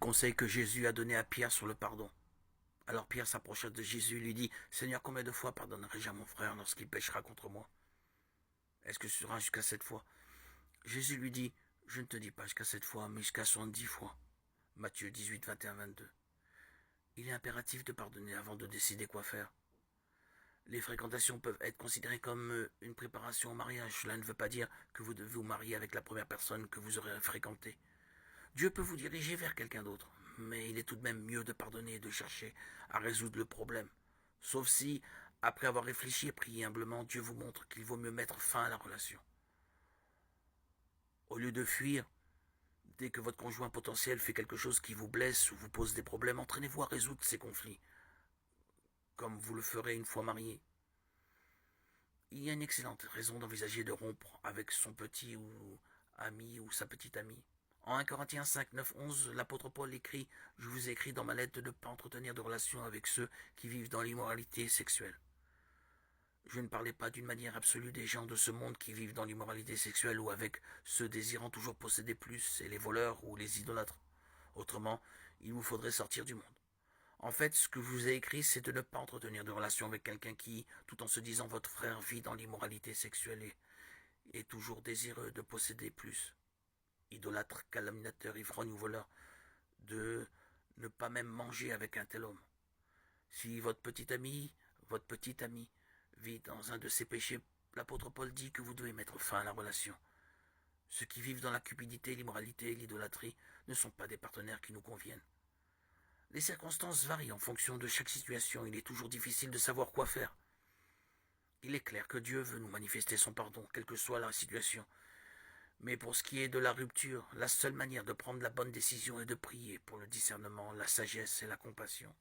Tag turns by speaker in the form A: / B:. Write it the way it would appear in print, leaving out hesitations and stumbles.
A: conseil que Jésus a donné à Pierre sur le pardon. Alors Pierre s'approcha de Jésus et lui dit, Seigneur, combien de fois pardonnerai-je à mon frère lorsqu'il péchera contre moi? Est-ce que ce sera jusqu'à 7 fois? Jésus lui dit, je ne te dis pas jusqu'à 7 fois, mais jusqu'à 70 fois. Matthieu 18, 21, 22. Il est impératif de pardonner avant de décider quoi faire. Les fréquentations peuvent être considérées comme une préparation au mariage. Cela ne veut pas dire que vous devez vous marier avec la première personne que vous aurez fréquentée. Dieu peut vous diriger vers quelqu'un d'autre, mais il est tout de même mieux de pardonner et de chercher à résoudre le problème. Sauf si, après avoir réfléchi et prié humblement, Dieu vous montre qu'il vaut mieux mettre fin à la relation. Au lieu de fuir, dès que votre conjoint potentiel fait quelque chose qui vous blesse ou vous pose des problèmes, entraînez-vous à résoudre ces conflits, comme vous le ferez une fois marié. Il y a une excellente raison d'envisager de rompre avec son petit ou ami ou sa petite amie. En 1 Corinthiens 5, 9, 11, l'apôtre Paul écrit « Je vous écris dans ma lettre de ne pas entretenir de relations avec ceux qui vivent dans l'immoralité sexuelle. » Je ne parlais pas d'une manière absolue des gens de ce monde qui vivent dans l'immoralité sexuelle ou avec ceux désirant toujours posséder plus et les voleurs ou les idolâtres. Autrement, il vous faudrait sortir du monde. En fait, ce que je vous ai écrit, c'est de ne pas entretenir de relation avec quelqu'un qui, tout en se disant votre frère, vit dans l'immoralité sexuelle et est toujours désireux de posséder plus. Idolâtre, calomniateur, ivrogne ou voleur, de ne pas même manger avec un tel homme. Si votre petite amie, vit dans un de ces péchés, l'apôtre Paul dit que vous devez mettre fin à la relation. Ceux qui vivent dans la cupidité, l'immoralité et l'idolâtrie ne sont pas des partenaires qui nous conviennent. Les circonstances varient en fonction de chaque situation. Il est toujours difficile de savoir quoi faire. Il est clair que Dieu veut nous manifester son pardon, quelle que soit la situation. Mais pour ce qui est de la rupture, la seule manière de prendre la bonne décision est de prier pour le discernement, la sagesse et la compassion.